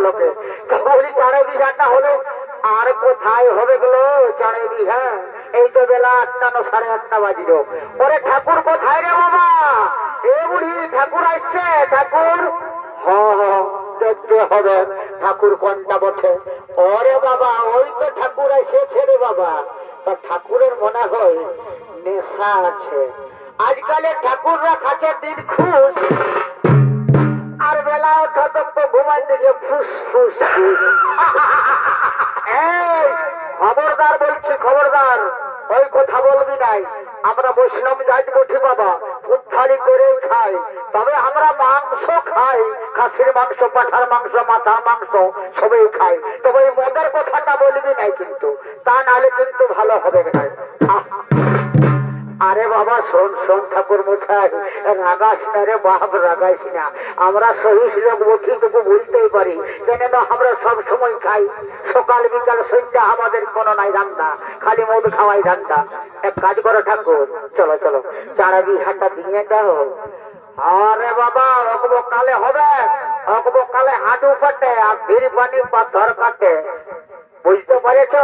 লোকে। বলি চাঁড়ে বিহাটা হলে আর কোথায় হবে গেলো চাঁড়ে বিহা? এই তো বেলা 8টা না 8:30 বাজিল। ওরে ঠাকুর কোথায় রে বাবা? এ বুড়ি ঠাকুর আসছে ঠাকুর। হ্যাঁ দেখতে হবে ঠাকুর কোনটা বটে। ওরে বাবা ওই তো ঠাকুর এসেছে রে বাবা। তা ঠাকুরের মনে হয় নেশা আছে। আজকালের ঠাকুররা খাচ্ছে দিন খুশ আর বেলা ওঠা তো ঘুমাই দিচ্ছে ফুস ফুস ফুস। এই খবরদার বলছি খবরদার, ওই কথা বলবি নাই। আমরা বৈষ্ণব জাতি বঠি বাবা, উত্থালি করেই খাই। তবে আমরা মাংস খাই, খাসির মাংস, পাঠার মাংস, মাথার মাংস সবই খাই। তবে এই মদের কথাটা বলবি নাই কিন্তু, তা নাহলে কিন্তু ভালো হবে না। আরে বাবা শোন শোন ঠাকুর মশাই, রাগাস না রে বাপ, রাগাইস না। আমরা সহিস লোক বলছি তোকে বলতেই পারি, কেন না আমরা সব সময় খাই। সকাল বিকাল সন্ধ্যা আমাদের কোনো নাই রান্না, খালি মদ খাওয়াই ধান্দা। এক কাজ করো ঠাকুর, চলো চলো চারা বিহাটা দিয়ে দাও। আরে বাবা অকবো কালে হবে, অকবো কালে হাঁটু কাটে আর ভিড় পানি পাথর কাটে, বুঝতে পারেছ?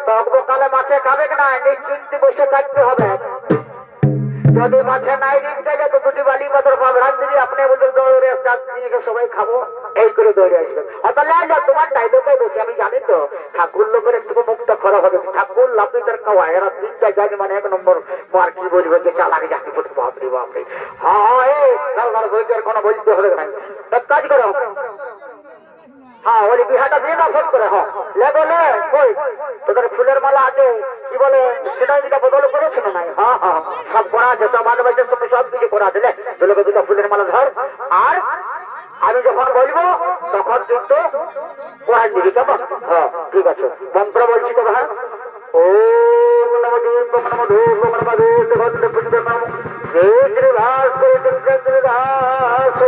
তো অকবো কালে মাছে খাবে না, নিশ্চিন্তে বসে থাকতে হবে। যদি মাছে নাই ঋণ গেলে তো দুটি বালি পাথর ভাবরান দিদি আপনি বলতে দৌড়ে নিয়ে সবাই খাবো, এই করে দৌড়ে আসবে। অত লাইলা তোমার টাইলোকে বেশি আমি জানি তো। ঠাকুর লোকের একটু মুক্ত করা হবে, ঠাকুর লাপিদের খাওয়া এরা 3টা জানি মানে 1 নম্বর মার কি বলবে যে চালাকি জাতি বলতে বাপরে বাপরে। হ্যাঁ এই কোনো বলতে হবে না, কাজ করো। হ্যাঁ ওই বিহাটা দিয়ে না ফোন করে। হ্যাঁ লেগো লে কই তোদের ফুলের মালা আছে কি বলে সেটা যেটা বদল করেছো না নাই? হ্যাঁ হ্যাঁ সব করা আছে, সব ভালোবাসে তুমি সব কিছু করা আছে। দুলোকে 2টা ফুলের মালা ধর, আর আমি যখন বলবো তখন কিন্তু কোরআন দিবি কেমন? হ্যাঁ ঠিক আছে। মন্ত্র বলছি তো ভাই, ওম নমো দেব নমো দেব নমো দেব গন্ধ পুষ্প নমো শ্রী ভাস শ্রী ভাস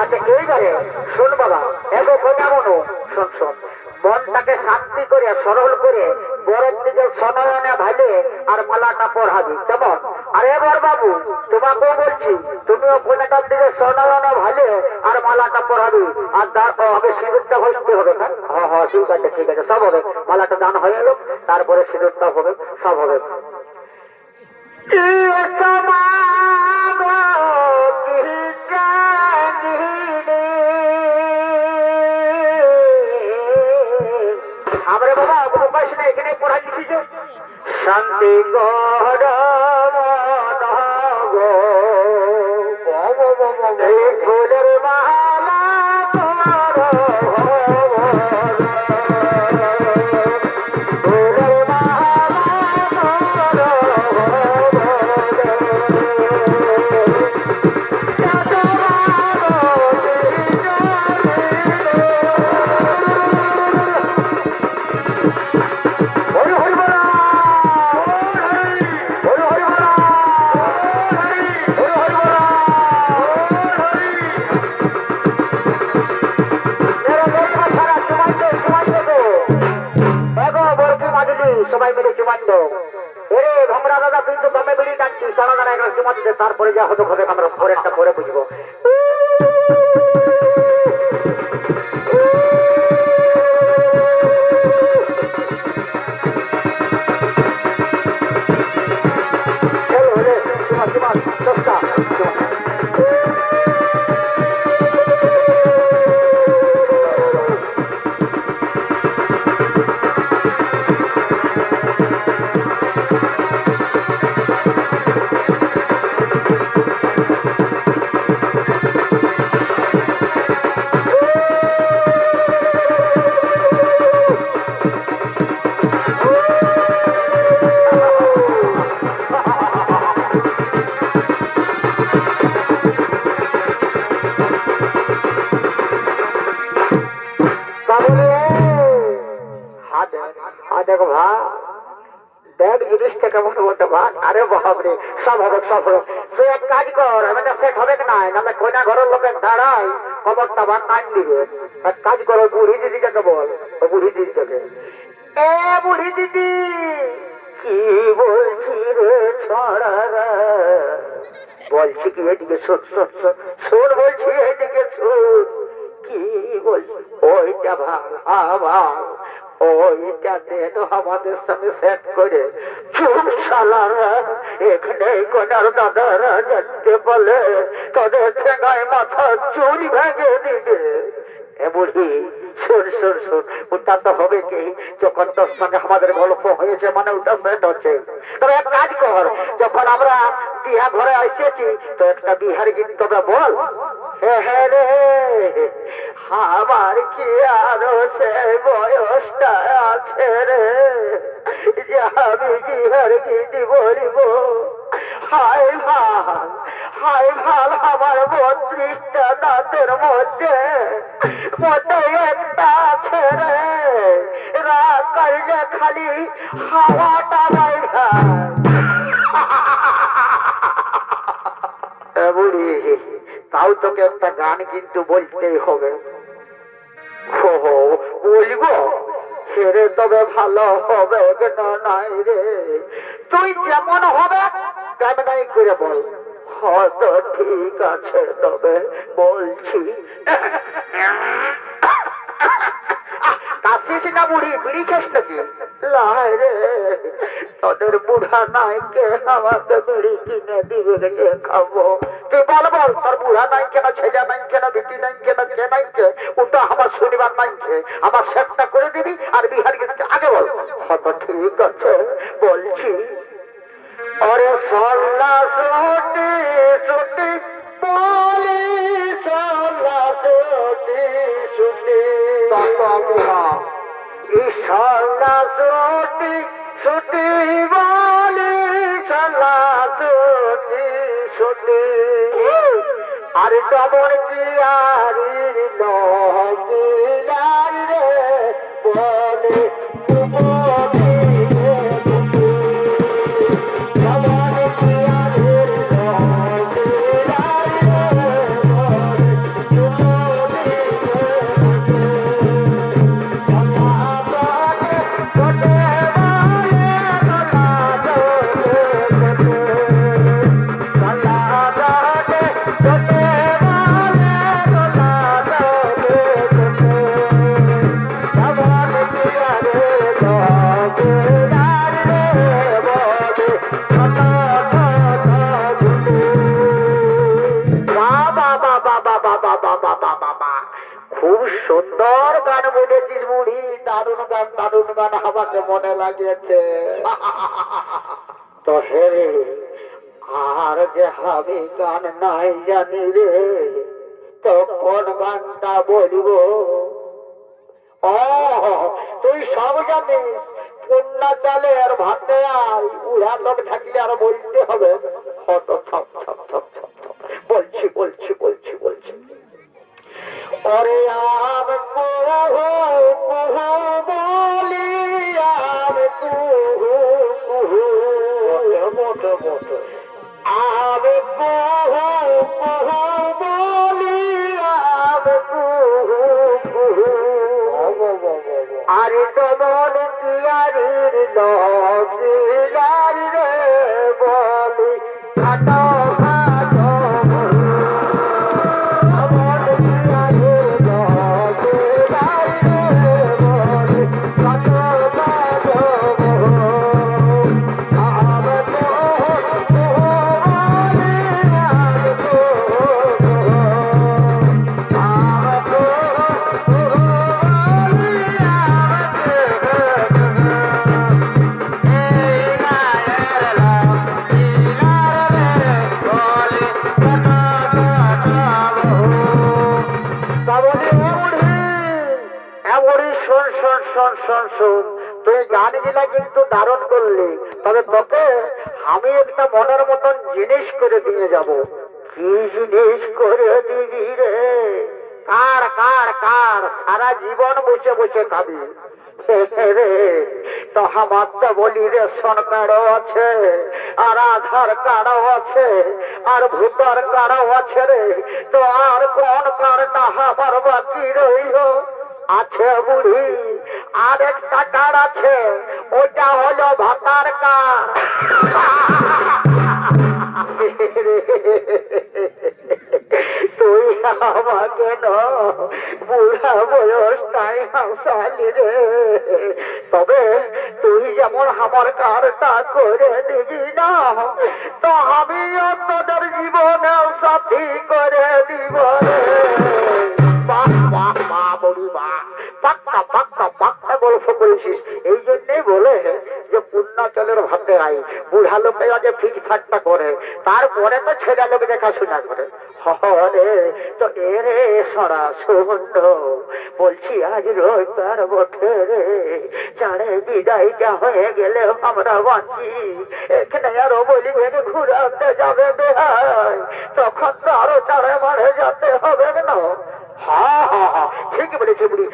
আচ্ছা এইবারে শোন বাবা, এগো কোনা মনো শোন শোন, মনটাকে শান্তি করে সরল করে বরের দিকে সনয়নে ভালে আর মালাটা পড়াবি কেমন? আর এবার বাবু তোমাকেও বলছি, তুমিও কোনাটার দিকে সনয়নে ভালে আর মালাটা পড়াবি। আর আগে সিঁদুরটা ঘষতে হবে। হ্যাঁ হ্যাঁ ঠিক আছে ঠিক আছে, সব হবে। মালাটা দান হয়ে গেল, তারপরে সিঁদুরটা হবে, সব হবে। আমরা বাবা উপাস না এখানে পড়া দিচ্ছি যে শান্তি গড় ফুলের মালা সবাই মিলে চুমান দাও। এরে ভমরা দাদা কিন্তু দমে বেরিয়ে টানছি, সারা দাঁড়া একটা চুমা দিতে, তারপরে যা হতো হবে আমরা পরেরটা পরে বুঝবো। দেখো ভা দেখ জিনিসটা কেমন বলতে ভা। আরে বাপরে সব হবে সব হবে। তুই এক কাজ কর, আমি না সেট হবে না, না কোনা ঘরের লোকের দাঁড়াই খবরটা ভা কান দিবে। এক কাজ করো বুড়ি দিদিকে বল, ও বুড়ি দিদিকে, এ বুড়ি দিদি কি বলছি রে ছড়া বলছি কি এদিকে শোন শোন শোন শোন বলছি এদিকে শোন কি বলছি ওইটা ভাঙ আবার ওইটা দেন আমাদের সঙ্গে সেট করে চুপ শালারা এখানে কোনার দাদারা জানতে বলে তোদের ঠেঙায় মাথা চুরি ভেঙে দিবে এ বুঝি শোন শোন শোন ওটা তো হবে কি যখন তোর সঙ্গে আমাদের গল্প হয়েছে মানে ওটা সেট হচ্ছে তবে এক কাজ কর যখন আমরা বিহা ঘরে এসেছি তো একটা বিহার গীত তবে বল হে হে রে আমার কি আরো সে বয়সটা আছে রে যে আমি বিহার গীত বলিব হায় ভাল আমার 32টা দাঁতের মধ্যে মতো একটা আছে রে রাত কাটলে খালি হাওয়াটা বাইরা বুড়ি তাও তোকে একটা গান কিন্তু বলতেই হবে বলবো সেরে তবে ভালো হবে না নাই রে তুই যেমন হবে তেমনই করে বল হয়তো ঠিক আছে তবে বলছি কাশিস না বুড়ি বিড়ি খাস নাকি লাই রে তোদের বুড়া নাইকে আমাকে বিড়ি কিনে দিবে রে খাবো তুই বল বল তোর বুড়া নাই কেন ছেলে নাই কেন বিটি নাই কেন কে নাই কে ওটা আমার শনিবার নাইকে আমার সেটটা করে দিবি আর বিহার গেছে আগে বল হয়তো ঠিক আছে বলছি अरे सोला सोटी सोटी बोली सोला सोटी सोटी सोला सोटी सोटी बोली सोला सोटी सोटी अरे डबल की आरी लोगी रे बोले খুব সুন্দর গান বলেছিস বুড়ি দারুণ গান আমাকে মনে লাগিয়েছে তো হে আর যে আমি গান নাই জানি রে তো কোন গানটা বলিব ও তুই সব জানিস পুন্না চালে আর ভাতে আর উড়া লোক থাকলে আর বলতে হবে হত থপ থপ থপ থপ বলছি বলছি বলছি বলছি अरे आम कुहू कुहू बोली आम कुहू कुहू मोटो मोटो आम कुहू कुहू बोली आम कुहू कुहू अरे कमल कियारीर लगिलारी रे बोली खाटो তুই গান গিলা কিন্তু দারুণ করলি তবে তোকে আমি একটা মনের মতন জিনিস করে দিয়ে যাব কি জিনিস করে দিবি রে কার কার কার সারা জীবন বসে বসে খাবি রে তো আমার তো বলি রেশন কার্ডও আছে আর আধার কার্ডও আছে আর ভোটার কার্ডও আছে রে তো আর কোন কার্ডটা আমার বাকি রইল আছে বুড়ি আর একটা কার্ড আছে ওটা হলো ভাতার কার্ড আমাকে না বুড়া বয়স তাই হাসালি রে। তবে তুই যেমন আমার কারটা করে দিবি না, তো আমি অন্যদের জীবনে সাথী করে দিব রে। বাহ বাহ বাহ বলি বাহ, পাক্কা পাক্কা পাক্কা গল্প করেছিস। এই জন্যই বলে যে পূর্ণাচলের ভাতে আই বুড়া লোকে আগে ফিটফাটটা করে, তারপরে তো ছেলে লোক দেখাশোনা করে। হরে তো এরে সরা শূন্য বলছি, আজ রবিবার বটে রে, চারে বিদায়টা হয়ে গেলে আমরা বাঁচি। এখানে আরো বলি ভেঙে ঘুরাতে যাবে বেহাই, তখন তো আরো চারে মারে যেতে হবে না। হ্যাঁ হ্যাঁ হ্যাঁ ঠিকই বলেছি বুড়ি।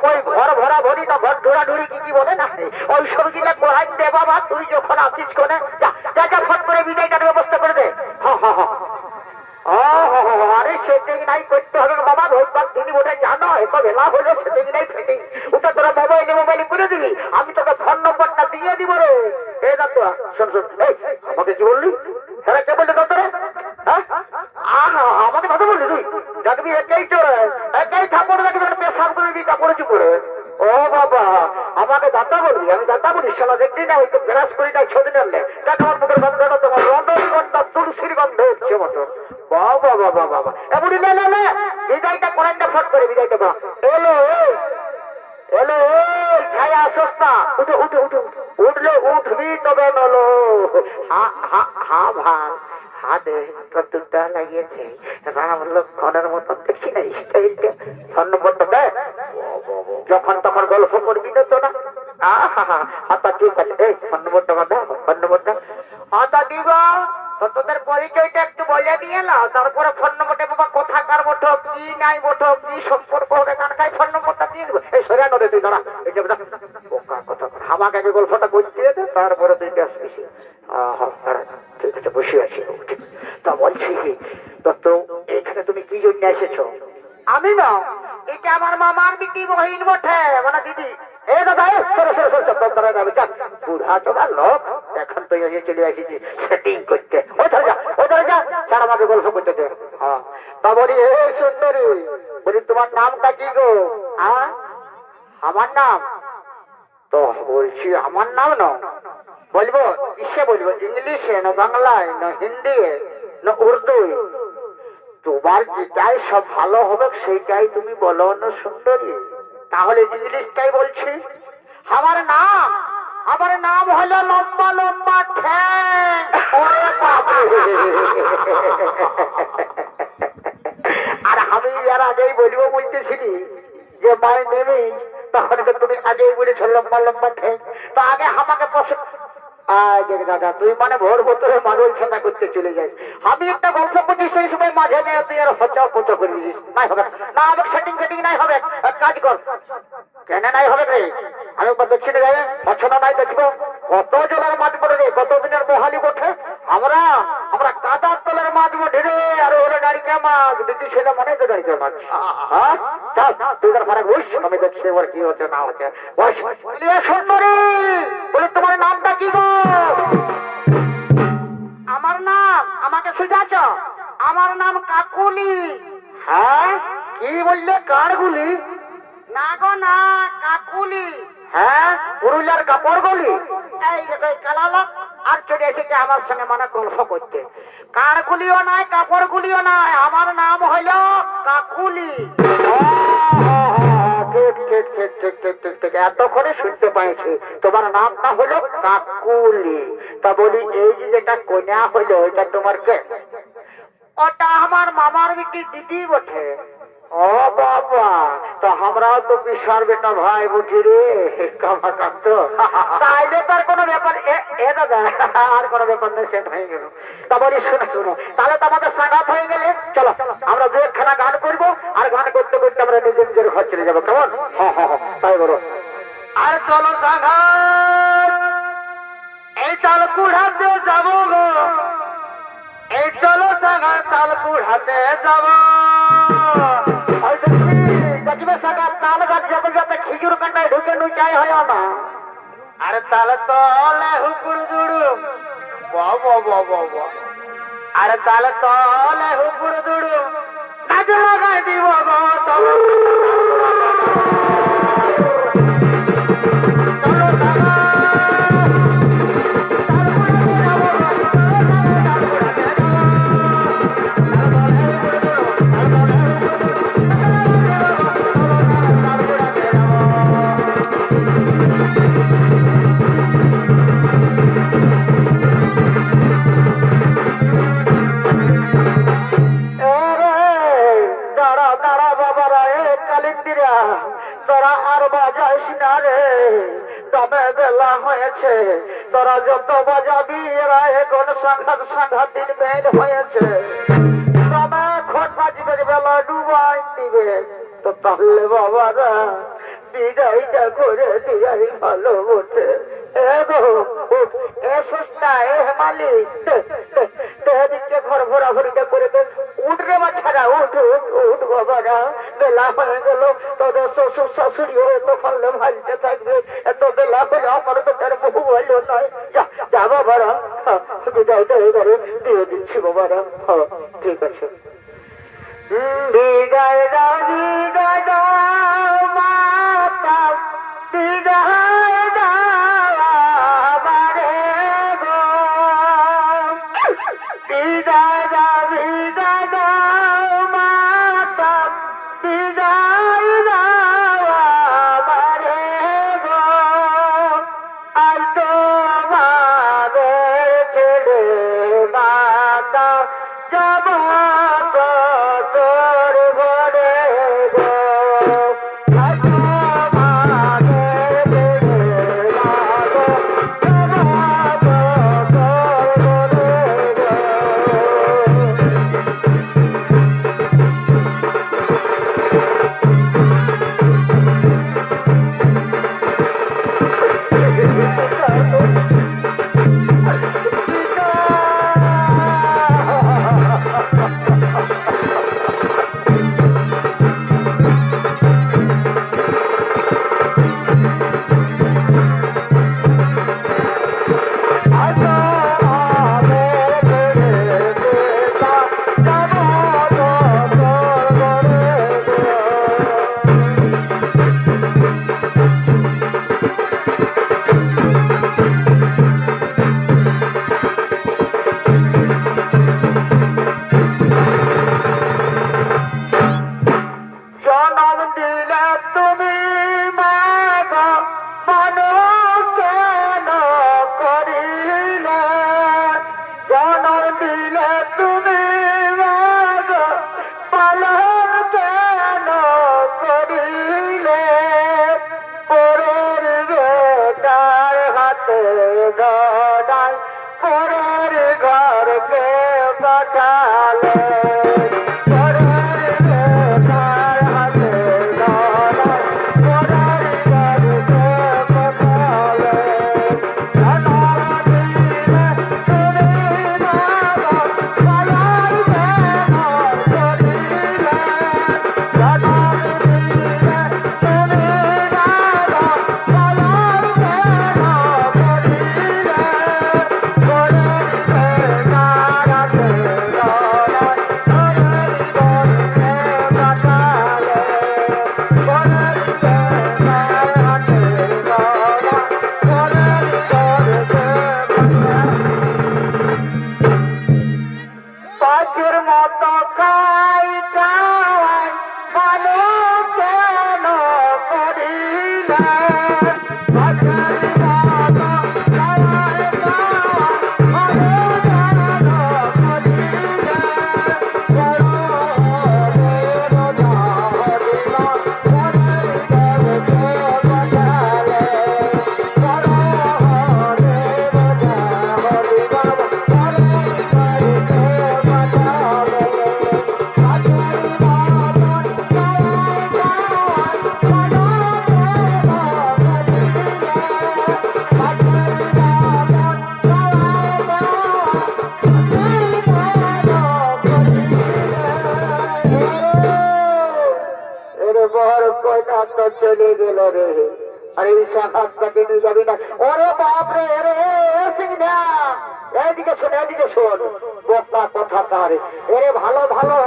ওই ঘর ভরা ভরি না ঘর ঢোড়া ঢুড়ি কি কি বলে না, ওই সব গিলা করাই দে বাবা। তুই যখন আসিস কোনে যা যা যা ফোন করে বিদায়টার ব্যবস্থা করে দে। হ্যাঁ হ্যাঁ হ্যাঁ আরে সেটিং নাই করতে হবে বাবা। রোববার দিনই ওটা জানো এত বেলা হলো সেটিং নাই ফিটিং, ওটা তোরা মোবাইলে করে দিবি। আমি তোকে ফোন নম্বরটা দিয়ে দিব রে। এই না তো শোন শোন, এই আমাকে কি বললি? হ্যাঁ কে বললি তোরে? হ্যাঁ আমাকে কথা বললি তুই? দেখবি একেই চোরে একেই ঠাকুর দেখবি পেশাব করে দিই কাপড়ে চুপড়ে। ও বাবা আমাকে দাতা বলবি? আমি দাতা বলি শালা দেখবি না ওই তো গ্রাস করি তাই ছদিন আনলে দেখ আমার মুখের গন্ধটা তোমার রন্ধনগন্ধা তুলসির গন্ধ হচ্ছে মতো। বাবা বাবা বাবা এমনি লে লে বিদায়টা করেন না, ফট করে বিদায়টা করা। এলো এলো ছায়া আসস না, উঠো উঠো উঠো, উঠলে উঠবি তবে নলো। হা হা হা ভাই হাতে কতটা লাগিয়েছে রাম লক্ষণের মতো, দেখছি না স্টাইলটা। ফোন নম্বরটা দে, যখন তখন গল্প করবি না তো না। আচ্ছা ঠিক আছে, এই ফোন নম্বরটা দে, ফোন নম্বরটা। আচ্ছা দিবা তোদের পরিচয়টা একটু বলে দিয়ে না, তারপরে ফোন নম্বরটা বাবা কোথাকার বঠো কি নাই বঠো কি সম্পর্ক হবে কানকাই ফোন নম্বরটা দিয়ে দেবো। এই সরে নড়ে তুই দাঁড়া, এই যে বোকা কথা আমাকে আগে গল্পটা করতে দে, তারপরে তুই আসবি। ঠিক আছে বসে আছি। তা বলছি তো এখানে তুমি কি জন্য এসেছো? আমি না, এটা আমার মামার বিটি বহিন বটে, মানে দিদি। এ দাদা বুড়া চোদার লোক, এখন তো চলে আসিছি সেটিং করতে। ওই ধরে যা ওই ধরে যা, স্যার আমাকে গল্প করতে দে। হ্যাঁ তা বলি হে সুন্দরী, বলি তোমার নামটা কি গো? হ্যাঁ আমার নাম তো বলছি আমার নাম না বলবো কিসে বলবো, ইংলিশে না বাংলায় না হিন্দি না উর্দু? তোমার যেটাই সব ভালো হবে সেইটাই তুমি বলো না সুন্দরী। তাহলে ইংলিশটাই বলছি। আমার নাম হলো লম্বা লম্বা ঠ্যাং। আর আমি এর আগেই বলবো বলতেছিলি যে মাই নেম ইজ, তখন তুমি আগেই বলেছ লম্বা লম্বা ঠ্যাং। তো আগে আমাকে পছন্দ দাদা তুই মানে ভোর ভোতরে মাদল খেলা করতে চলে যাই। আমি একটা গল্প করছি সেই সময় মাঝে নিয়ে তুই আর হচ্ছা পচ করে দিস। নাই হবে না, আমাকে সেটিং ফেটিং নাই হবে। এক কাজ কর, কেন নাই হবে রে? আমি দেখছি রে পছন্দ নাই দেখবো কত জলের মাছ পড়ে রে, কতদিনের বহালি বটে। আমরা আমরা কাদার তলের মাছ বটে রে, আর হলো নারিকা মাছ দেখি সেটা মনে তো নারিকা মাছ। হ্যাঁ চল তুই তার ফারাক বস, আমি দেখছি এবার কি হচ্ছে না হচ্ছে। বস সুন্দরী, বলে তোমার নামটা কি গো? আমার নাম, আমাকে শুধাছ? আমার নাম কাকুলি। হ্যাঁ কি বললে? কারগুলি? না গো না, কাকুলি। হ্যাঁ পুরুলিয়ার কাপড় গলি। এই কালালক আর চলে এসেছে আমার সঙ্গে মানে গল্প করতে। কারগুলিও নাই কাপড় গুলিও নাই, আমার নাম হইল কাকুলি। ঠিক ঠিক ঠিক ঠিক ঠিক ঠিক ঠিক এতক্ষণে শুনতে পাইছি তোমার নামটা হলো কাকুলি। তা বলি এই যে যেটা কন্যা হইলো ওইটা তোমার কে? ওটা আমার মামার বিটি দিদি বটে। ও বাবা, তো আমরাও তো বিশাল বেটা ভাই বুঝি রে, কামাকান্ত। তাইলে তার কোনো ব্যাপার এ দাদা আর কোনো ব্যাপার নেই, সেট হয়ে গেল। তা বলি শুনো শুনো, তাহলে তো আমাদের সাগাত হয়ে গেলে চলো আমরা দু একখানা গান করবো, আর গান করতে করতে আমরা নিজের নিজের ঘর চলে যাবো, কেমন? হ্যাঁ হ্যাঁ হ্যাঁ তাই বলো। আর চলো সাগাত, এই তাল কুড়াতে যাবো গো, এই চলো সাগাত তাল কুড়াতে যাবো। তাল গাছ যাতে যাতে খিজুর কান্ডায় ঢুকে নুচাই হয় না। আরে তাহলে তলে হুকুড় জুড়ু আর তাল তলে হুপুড় দুড়ু নাচ লাগাই দিব গো তোরা আর বাজাইস না রে তবে বেলা হয়েছে তোরা যত বাজাবি এরা এখন সাংঘাতিক বের হয়েছে তবে খট বাজবে বেলা ডুবাই দিবে তো তাহলে বাবারা বিদায়টা করে দিয়াই ভালো বটে ঘর ভরাভরিটা করে দে উঠ রে বাচ্চারা উঠ উঠ উঠ বাবারা বেলা হয়ে গেল তোদের শ্বশুর শাশুড়ি হয়ে তো পারলে ভাইতে থাকবে এত বেলা হলে আমার তো তার বহু ভালো নয় যা বাবারা বিদায়টা এবারে দিয়ে দিচ্ছি বাবারা ঠিক আছে বিদায় দাও বিদায় দাও মাতা বিদায় দাও আমারে গো বিদায় দাও মাতা বিদায় দাও আমারে গো আই তোমাদের ছেড়ে মাতা যাব চলে গেল রে আরে সাক্ষাৎ কাটে নিয়ে যাবি না ওরে বাপ রে রে সিংহা এইদিকে শোন বোকা কথা কার এরে ভালো ভালো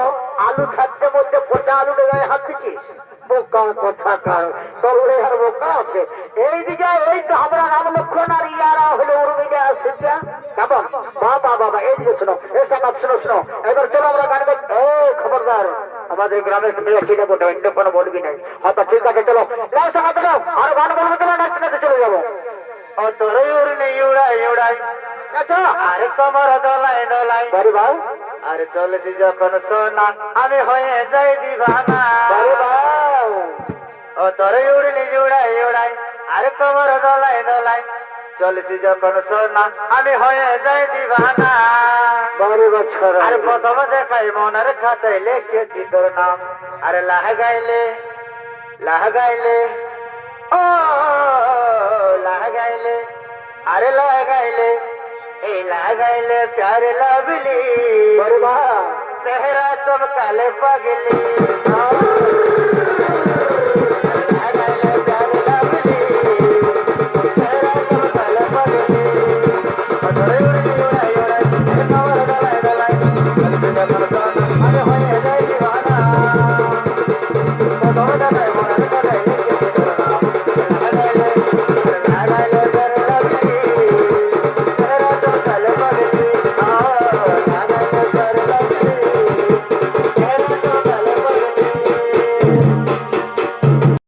আলু থাকতে মধ্যে পচা আলু গায়ে হাত দিচ্ছিস বোকা কথা কার তলে আর বোকা আছে এইদিকে এই তো আমরা রাম লক্ষ্মণ আর ইয়ারা হলো উর্মিকে আসছে কেমন বাবা বাবা এইদিকে শোনো এই সব শোনো এবার চলো আমরা গান এই খবরদার আমাদের গ্রামের ছেলে বলতে কোনো বলবি নাই হয়তো ঠিক আছে চলো আর গান বলবো চলো নাচতে চলে যাবো ও তোর উড়লে উড়াই আরে তোমার দোলাই বাড়ি ভাই আরে চলেছি যখন সোনা আমি হয়ে যাই দিবানা ও তোর উড়লে উড়াই আরে তোমার দোলাই চলেছি যখন সোনা আমি হয়ে যাই দিবানা বাড়ি বছর আর প্রথম দেখাই মনের খাতায় লিখেছি তোর নাম আরে লাহ গাইলে ও লাহ গাইলে আরে লাগাইলে এই লাগাইলে প্यार लवली चेहरा चमकाले पगली